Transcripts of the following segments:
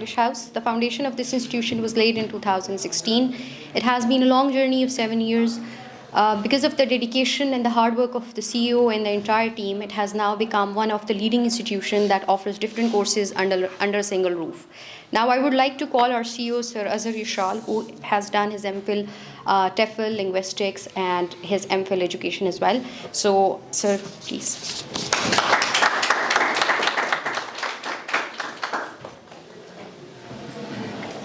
English House. The foundation of this institution was laid in 2016. It has been a long journey of 7 years. Because of the dedication and the hard work of the CEO and the entire team, it has now become one of the leading institutions that offers different courses under a single roof. Now I would like to call our CEO, Sir Azhar Yashal, who has done his MPhil, TEFL, linguistics, and his MPhil education as well. So, sir, please.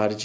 RJ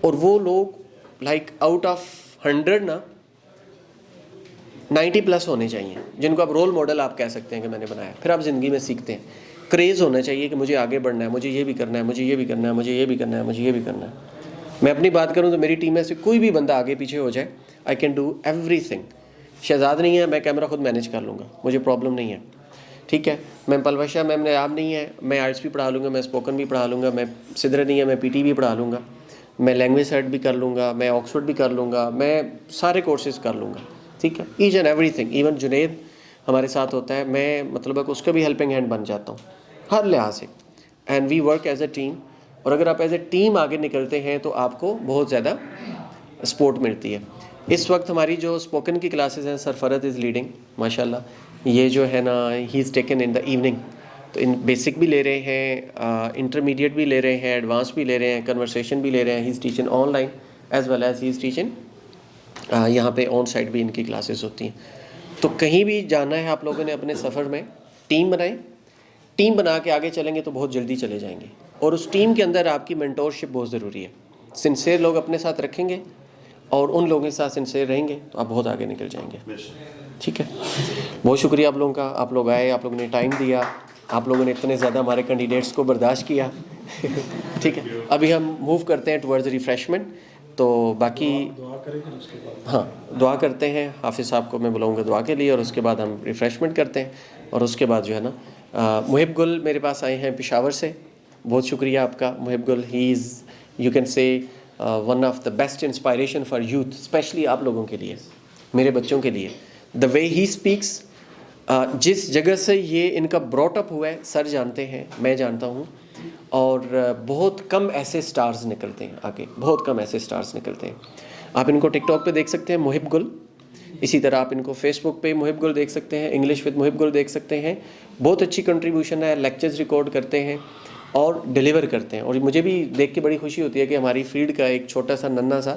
اور وہ لوگ like out of 100 نا 90 plus ہونے چاہیے جن کو آپ role model آپ کہہ سکتے ہیں کہ میں نے بنایا. پھر آپ زندگی میں سیکھتے ہیں. کریز ہونا چاہیے کہ مجھے آگے بڑھنا ہے, مجھے یہ بھی کرنا ہے, مجھے یہ بھی کرنا ہے, مجھے یہ بھی کرنا ہے, مجھے یہ بھی کرنا ہے. میں اپنی بات کروں تو میری ٹیم میں سے کوئی بھی بندہ آگے پیچھے ہو جائے, I can do every thing. Shahzad نہیں ہے, میں کیمرہ خود مینیج کر لوں گا, مجھے پرابلم نہیں ہے. ٹھیک ہے, میں پلوشہ میم نے آپ نہیں ہے, میں آرٹس بھی پڑھا لوں گا, میں اسپوکن بھی پڑھا لوں گا. میں سدرا نہیں ہے, میں پی ٹی بھی پڑھا لوں گا. میں لینگویج سیٹ بھی کر لوں گا, میں آکسفورڈ بھی کر لوں گا, میں سارے کورسز کر لوں گا. ٹھیک ہے, each and everything. Even Junaid ہمارے ساتھ ہوتا ہے, میں مطلب کہ اس کا بھی ہیلپنگ ہینڈ بن جاتا ہوں ہر لحاظ سے. And we work as a team. اور اگر آپ ایز اے ٹیم آگے نکلتے ہیں تو آپ کو بہت زیادہ سپورٹ ملتی ہے. اس وقت ہماری جو اسپوکن کی کلاسز ہیں, سرفرت از لیڈنگ ماشاء اللہ. یہ جو ہے نا, ہی is taken in the evening. تو ان بیسک بھی لے رہے ہیں, انٹرمیڈیٹ بھی لے رہے ہیں, ایڈوانس بھی لے رہے ہیں, کنورسیشن بھی لے رہے ہیں. He is teaching online as well as he is teaching یہاں پہ آن سائٹ بھی ان کی کلاسز ہوتی ہیں. تو کہیں بھی جانا ہے آپ لوگوں نے اپنے سفر میں, ٹیم بنائیں. ٹیم بنا کے آگے چلیں گے تو بہت جلدی چلے جائیں گے. اور اس ٹیم کے اندر آپ کی مینٹورشپ بہت ضروری ہے. سنسیئر لوگ اپنے ساتھ رکھیں گے اور ان لوگوں کے ساتھ سنسیئر رہیں گے تو آپ بہت آگے نکل جائیں گے. ٹھیک ہے, بہت شکریہ آپ لوگوں کا. آپ لوگ آئے, آپ لوگوں نے ٹائم دیا, آپ لوگوں نے اتنے زیادہ ہمارے کینڈیڈیٹس کو برداشت کیا. ٹھیک ہے, ابھی ہم موو کرتے ہیں ٹورڈز ریفریشمنٹ. تو باقی ہاں دعا کرتے ہیں. حافظ صاحب کو میں بلاؤں گا دعا کے لیے, اور اس کے بعد ہم ریفریشمنٹ کرتے ہیں. اور اس کے بعد جو ہے نا, محب گل میرے پاس آئے ہیں پشاور سے. بہت شکریہ آپ کا Muhib Gul. He is you can say one of the best inspiration for youth, especially آپ لوگوں کے لیے, میرے بچوں کے لیے. دا وے ہی اسپیکس, جس جگہ سے یہ ان کا براٹ اپ ہوا ہے سر جانتے ہیں, میں جانتا ہوں. اور بہت کم ایسے سٹارز نکلتے ہیں آگے, بہت کم ایسے سٹارز نکلتے ہیں. آپ ان کو ٹک ٹاک پہ دیکھ سکتے ہیں محب گل. اسی طرح آپ ان کو فیس بک پہ محب گل دیکھ سکتے ہیں, انگلش وتھ محب گل دیکھ سکتے ہیں. بہت اچھی کنٹریبیوشن ہے, لیکچرز ریکارڈ کرتے ہیں اور ڈیلیور کرتے ہیں. اور مجھے بھی دیکھ کے بڑی خوشی ہوتی ہے کہ ہماری فیلڈ کا ایک چھوٹا سا ننھا سا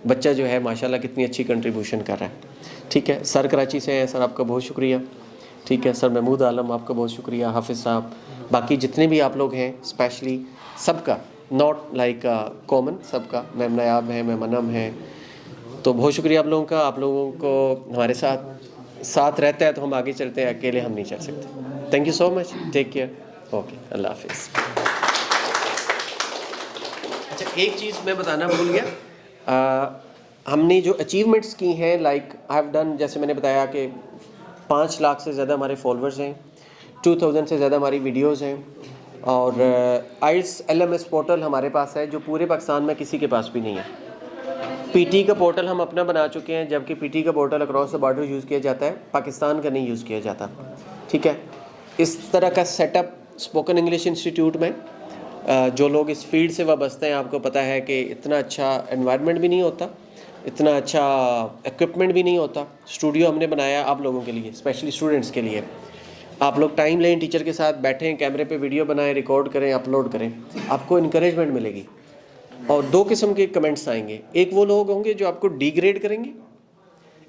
بچہ جو ہے ماشاءاللہ کتنی اچھی کنٹریبیوشن کر رہا ہے. ٹھیک ہے, سر کراچی سے ہیں, سر آپ کا بہت شکریہ. ٹھیک ہے, سر محمود عالم آپ کا بہت شکریہ. حافظ صاحب, باقی جتنے بھی آپ لوگ ہیں اسپیشلی سب کا, ناٹ لائک کامن, سب کا. میم نیاب ہیں, میم انم ہیں. تو بہت شکریہ آپ لوگوں کا. آپ لوگوں کو ہمارے ساتھ رہتا ہے تو ہم آگے چلتے ہیں, اکیلے ہم نہیں چل سکتے. Thank you so much, take care. Okay, اللہ حافظ. اچھا, ایک چیز میں بتانا بھول گیا. ہم نے جو اچیومنٹس کی ہیں, لائک آئی ہیو ڈن, جیسے میں نے بتایا کہ 5 لاکھ سے زیادہ ہمارے فالوورز ہیں, 2000 سے زیادہ ہماری ویڈیوز ہیں. اور آئلٹس LMS پورٹل ہمارے پاس ہے جو پورے پاکستان میں کسی کے پاس بھی نہیں ہے. پی ٹی کا پورٹل ہم اپنا بنا چکے ہیں, جبکہ پی ٹی کا portal across the border use کیا جاتا ہے, پاکستان کا نہیں یوز کیا جاتا. ٹھیک ہے, اس طرح کا set up spoken English institute میں جو لوگ اس فیلڈ سے وابستہ ہیں, آپ کو پتہ ہے کہ اتنا اچھا انوائرمنٹ بھی نہیں ہوتا, اتنا اچھا ایکوپمنٹ بھی نہیں ہوتا. اسٹوڈیو ہم نے بنایا آپ لوگوں کے لیے, اسپیشلی اسٹوڈنٹس کے لیے. آپ لوگ ٹائم لیں, ٹیچر کے ساتھ بیٹھیں, کیمرے پہ ویڈیو بنائیں, ریکارڈ کریں, اپلوڈ کریں, آپ کو انکریجمنٹ ملے گی. اور 2 قسم کے کمنٹس آئیں گے. ایک وہ لوگ ہوں گے جو آپ کو ڈی گریڈ کریں گے,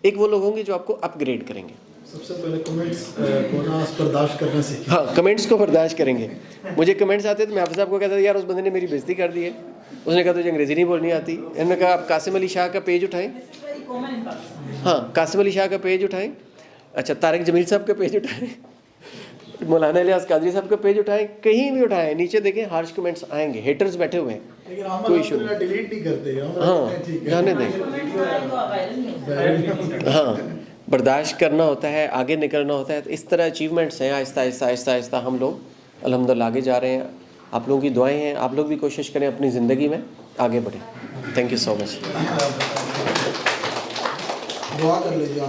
ایک وہ لوگ ہوں گے جو آپ کو اپ گریڈ کریں گے. سب سے پہلے کمنٹس کو برداشت کرنا سیکھیں. ہاں, کمنٹس کو برداشت کریں گے. مجھے کمنٹس آتے تو میں حافظ صاحب کو کہتا تھا, یار اس بندے نے میری بےزتی کر دی ہے, اس نے کہا تجھے انگریزی نہیں بولنی آتی. انہوں نے کہا آپ قاسم علی شاہ کا پیج اٹھائیں. ہاں, قاسم علی شاہ کا پیج اٹھائیں. اچھا, طارق جمیل صاحب کا پیج اٹھائیں, مولانا الیاس قادری صاحب کا پیج اٹھائیں, کہیں بھی اٹھائیں, نیچے دیکھیں ہارش کمنٹس آئیں گے. ہیٹرز بیٹھے ہوئے ہیں, کوئی ایشو نہیں. ڈیلیٹ نہیں کرتے. ہاں, جانے دیں. ہاں, برداشت کرنا ہوتا ہے, آگے نکلنا ہوتا ہے. تو اس طرح اچیومنٹس ہیں, آہستہ آہستہ آہستہ آہستہ ہم لوگ الحمدللہ آگے جا رہے ہیں. آپ لوگوں کی دعائیں ہیں, آپ لوگ بھی کوشش کریں اپنی زندگی میں آگے بڑھیں. تھینک یو سو مچ. دعا کر لیجیے.